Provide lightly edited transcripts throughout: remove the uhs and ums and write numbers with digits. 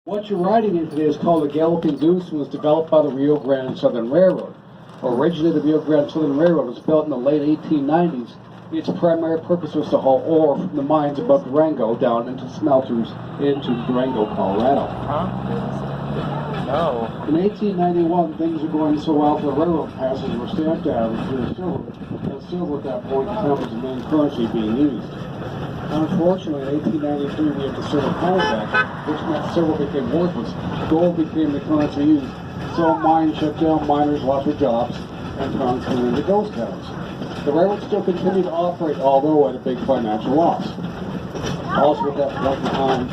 What you're riding in today is called the Galloping Goose and was developed by the Rio Grande Southern Railroad. Originally, the Rio Grande Southern Railroad was built in the late 1890s. Its primary purpose was to haul ore from the mines above Durango down into smelters into Durango, Colorado. No. In 1891, things were going so well for the railroad passes were stamped out as pure silver, and silver at that point in time was the main currency being used. Unfortunately, in 1893, we had the silver contract, which meant silver became worthless. Gold became the currency used. So mines shut down, miners lost their jobs, and towns turned into ghost towns. The railroad still continued to operate, although at a big financial loss. Also at that point in time,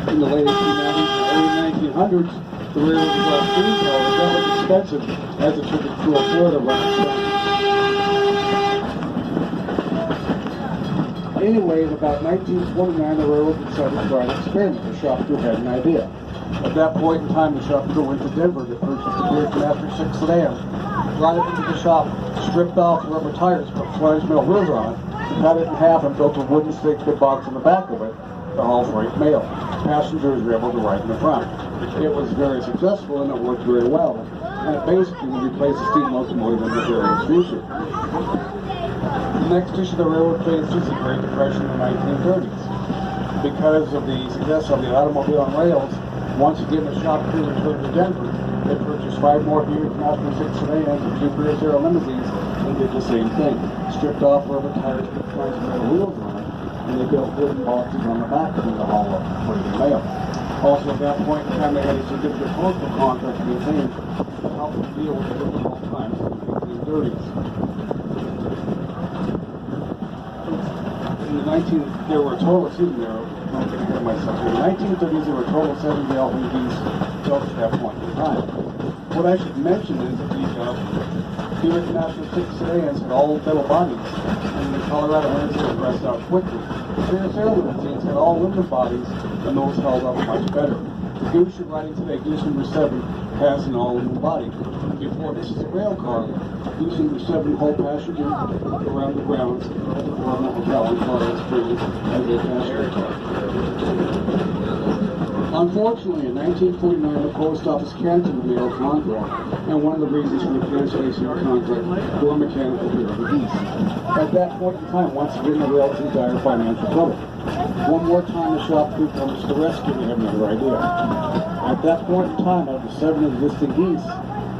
in the late 1890s and early 1900s, the railroad was on steam power, but that was expensive as it took it through a Florida run. Anyway, in about 1929, the railroad decided to try an experiment. The shop crew had an idea. At that point in time, the shop crew went to Denver to purchase the Beechmaster 6 sedan, brought it into the shop, stripped off rubber tires, put flange metal wheels on it, cut it in half, and built a wooden six-bit box in the back of it to haul freight mail. Passengers were able to ride in the front. It was very successful and it worked very well, and it basically replaced the steam locomotive in the very future. The next issue the railroad faced was the Great Depression in the 1930s. Because of the success of the automobile on rails, once again the shop crew returned to Denver. They purchased 5 more Beechmaster 6 sedans and 2 Beer Zero limousines and did the same thing. Stripped off rubber tires, put flange metal wheels on it, and they built wooden boxes on the back of them to haul up freight and mail. Also at that point in time they had a significant postal contract to maintain to help them deal with the difficult times in the 1930s. In the there were a total, excuse me, I'm getting ahead of myself here. In the 1930s, there were a total of 7 Galloping Geese built at that point in time. What I should mention is that the Beechmaster 6 sedans had all metal bodies, and the Colorado limousines rest out quickly. The Beer Zero limousines had all aluminum bodies, and those held up much better. The Goose you're riding today, Goose number 7, has an all-aluminum body. Before this is a rail car, Goose number 7 hauled passengers around the grounds at the Florida Hotel in Colorado Springs as a passenger car. Unfortunately, in 1949, the post office canceled the rail contract, and one of the reasons for the cancellation of the contract were mechanical failure of the Geese. At that point in time, once again, the rail was in dire financial trouble. One more time, the shop crew comes to the rescue. They have another idea. At that point in time, out of the 7 existing Geese,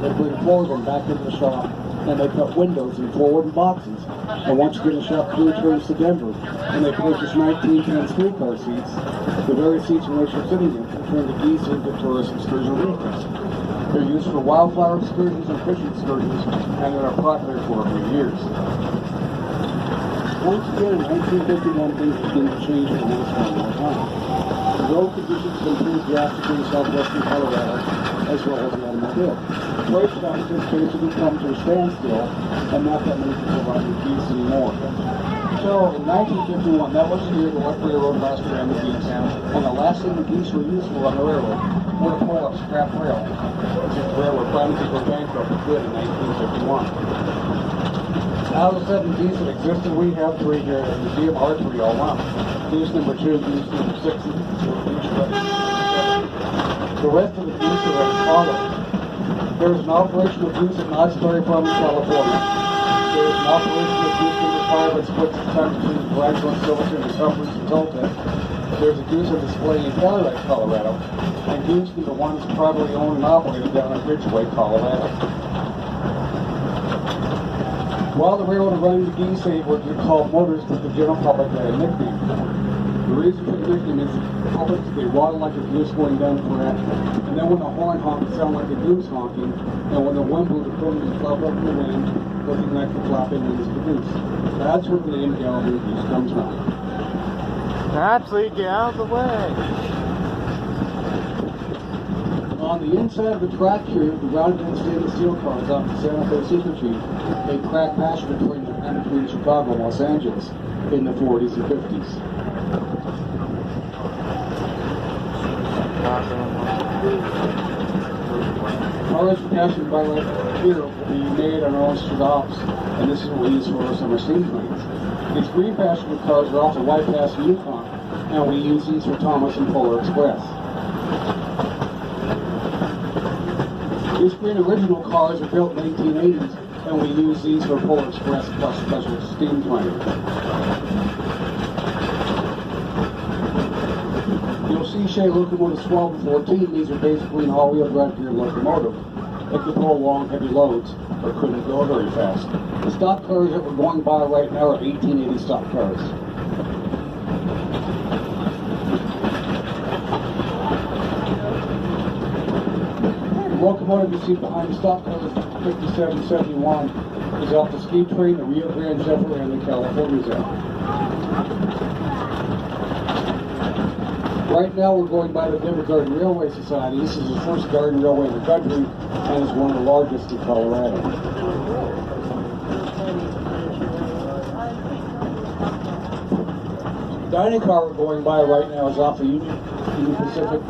they bring 4 of them back into the shop, and they cut windows in 4 wooden boxes. And once again, the shop crew returns to Denver, and they purchase 19 streetcar seats, the very seats in which you're sitting in, to turn the Geese into tourist excursion vehicles. They're used for wildflower excursions and fishing excursions, and they're popular for a few years. Once again, in 1951, things begin to change for once one more time. The road conditions improved drastically in southwestern Colorado, as well as the automobile. Freight traffic has basically come to a standstill, and not that many people ride the Geese anymore. So, in 1951, that was the year the railroad last ran the Geese, and the last thing the Geese were used for on the railroad were to pull up scrap rail, since the railroad finally did go bankrupt for good in 1951. Out of the 7 Geese that existed, we have 3 here at the museum, our 3 all one. Goose number 2, Goose number 6, and Goose number 7. The rest of the Geese are as follows. There is an operation of Goose at Knott's Berry Farm in California. There is an operation of Goose number 5 that splits its time between Durango and Silverton and Suffers and Toltec. There's a Goose on display in Cadillac, Colorado. And Goose number 1 is privately owned and operated down in Ridgeway, Colorado. While the railroad was running the Geese, they were called motors, but the general public had a nickname for them. The reason for the nickname is the public, they waddle like a goose going down the track, and then when the horn honks, it sounded like a goose honking, and when the wind blew, the ponies would flop up in the wind, looking like the flapping wings of the goose. That's where the name Galloping Goose comes from. Actually, get out of the way. On the inside of the track here, the rounded stainless steel cars off the Santa Fe Super Chief, a crack passion between Chicago and Los Angeles in the 40s and 50s. Cars passion by like here will be made on our own stops, and this is what we use for our summer steam trains. These green passenger cars are also white passenger Yukon, and we use these for Thomas and Polar Express. These green original cars are built in the 1880s, and we use these for Polar Express plus special steam trains. You'll see Shea locomotives 12 and 14. These are basically an all-wheel drive gear locomotive. It could pull long, heavy loads, but couldn't go very fast. The stock cars that we're going by right now are 1880 stock cars. The locomotive you see behind the stock cars, 5771, is off the steam train, the Rio Grande Zephyr, and the California Zephyr. Right now we're going by the Denver Garden Railway Society. This is the first garden railway in the country, and it's one of the largest in Colorado. The dining car we're going by right now is off the Union Pacific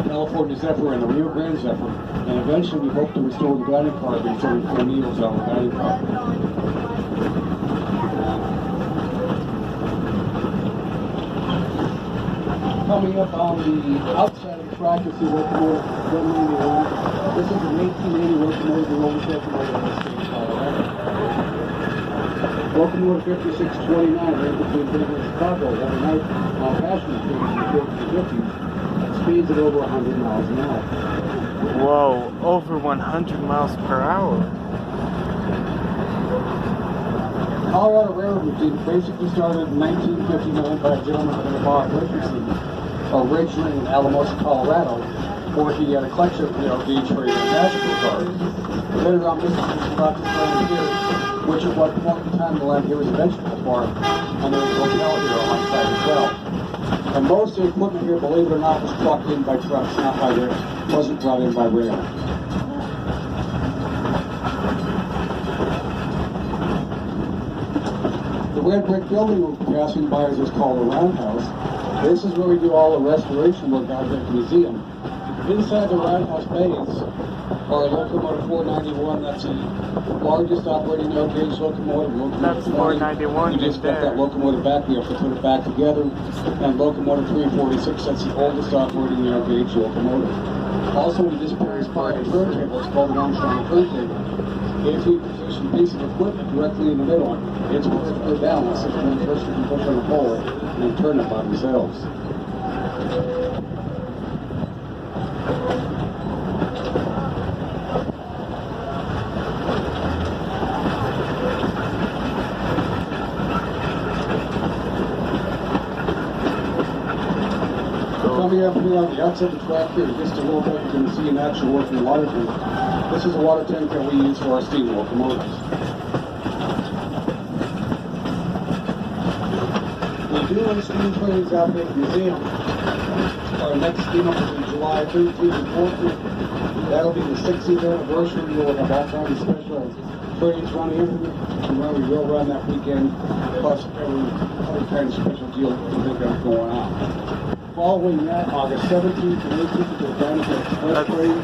California Zephyr and the Rio Grande Zephyr, and eventually we hope to restore the dining car and serving 4 meals on the dining car. Coming up on the outside of the track, you see locomotive 191. This is an 1880 locomotive, the oldest locomotive in the state of Colorado. Locomotive 5629 ran between Denver and Chicago overnight on passenger trains in the 40s and 50s at speeds of over 100 miles an hour. Whoa, over 100 miles per hour. Colorado Railroad routine basically started in 1959 by a gentleman named Bob Richardson, originally in Alamosa, Colorado, where he had a collection of gauge freight and passenger cars. Later on, Mississippi brought this land here, which at one point in time the land here was a vegetable farm, and there was a hotel here on one side as well. And most of the equipment here, believe it or not, was trucked in by trucks, not by rail. It wasn't brought in by rail. The red brick building we're passing by is called the Roundhouse. This is where we do all the restoration work out at the museum. Inside the Roundhouse bays are locomotive 491. That's the largest operating air gauge locomotive. That's 491. We just got that locomotive back. We have to put it back together. And locomotive 346. That's the oldest operating air gauge locomotive. Also, we just passed by a turntable. It's called an Armstrong turntable. If we position a piece of equipment directly in the middle, it's supposed to go down. This is when the person can push on a pole and turn it by themselves. Coming up here on the outside of the track here, just a little bit, you can see an actual working water tank. This is a water tank that we use for our steam locomotives. We do run steam trains out there at the museum. Our next steam up is in July 13th and 14th. That'll be the 60th anniversary. We'll have all kinds of special trains running in, and when we will run that weekend, plus every other kind of special deal that we think is going on. Following that, August 17th and 18th, we'll go to the express train.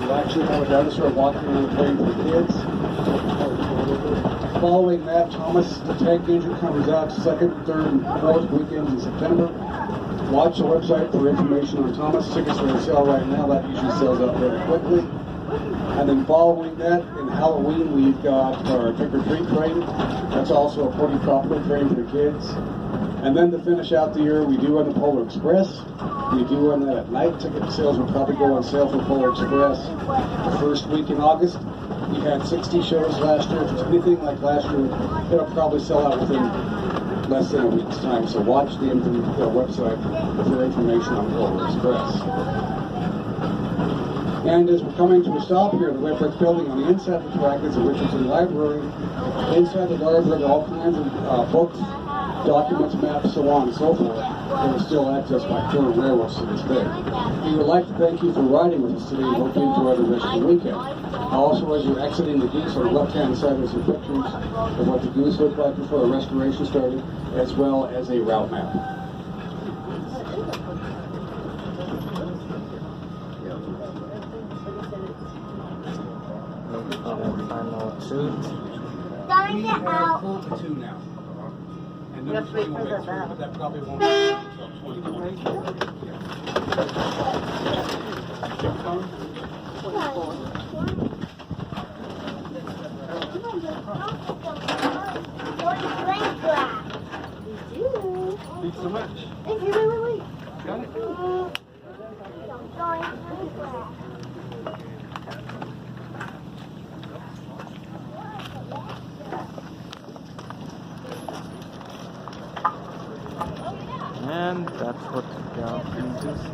We'll actually have a dinosaur walking on the train for kids. Following that, Thomas the Tank Engine comes out 2nd, 3rd, and 4th weekends in September. Watch the website for information on Thomas. Tickets are on sale right now. That usually sells out very quickly. And then following that, in Halloween, we've got our Trick or Treat train. That's also a pretty popular train for kids. And then to finish out the year, we do run the Polar Express. We do run that at night. Ticket sales will probably go on sale for Polar Express the first week in August. We had 60 shows last year. If it's anything like last year, it'll probably sell out within less than a week's time. So watch the website for information on Polar Express. And as we're coming to a stop here, the Red Brick Building, on the inside of the track is the Richardson Library. Inside the library are all kinds of books, documents, maps, so on and so forth, that are still accessed by current railroads to this day. We would like to thank you for riding with us today and hope you enjoy the rest of the weekend. Also, as you're exiting the Goose, on the left-hand side, there's some pictures of what the Goose looked like before the restoration started, as well as a route map. Final suit. We have 42 now. And number 3 will be approved, but that probably won't be until 2020. Galloping Goose.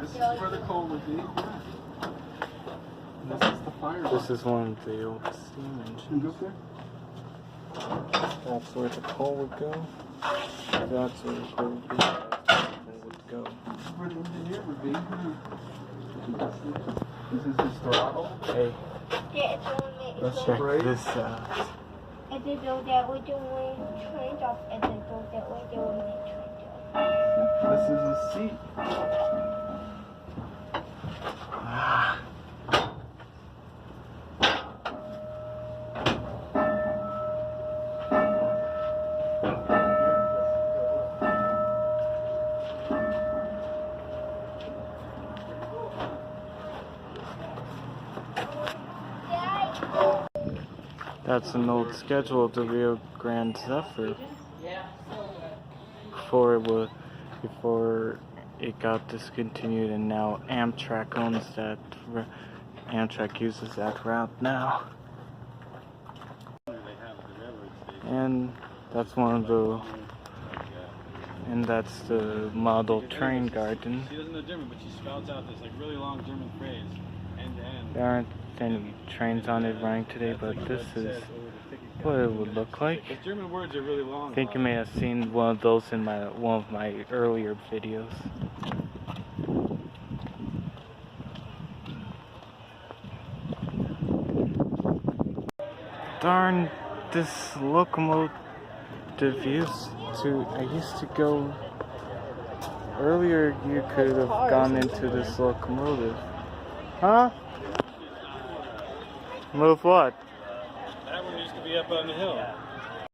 This is where the coal would be. This is the fire. This is one of the old steam engines. That's where the coal would go. That's where the coal would be. That's where it would go. Where the engineer would be. This is his throttle. Hey, Let's check break. this out. At the door that we're doing train job, at the door that we're doing train job. This is the seat. Ah. That's an old schedule of the Rio Grande Zephyr. Before it got discontinued, and now Amtrak owns that. Amtrak uses that route now. And that's one of the. And that's the model train garden. She doesn't know German, but she spouts out this like really long German phrase, end to end. There aren't any trains on it running today, but this is what it would look like. The German words are really long. I think you may have seen one of those in one of my earlier videos. Darn, this locomotive I used to go earlier. You could have gone into this locomotive. Huh? Move what? That one used to be up on the hill.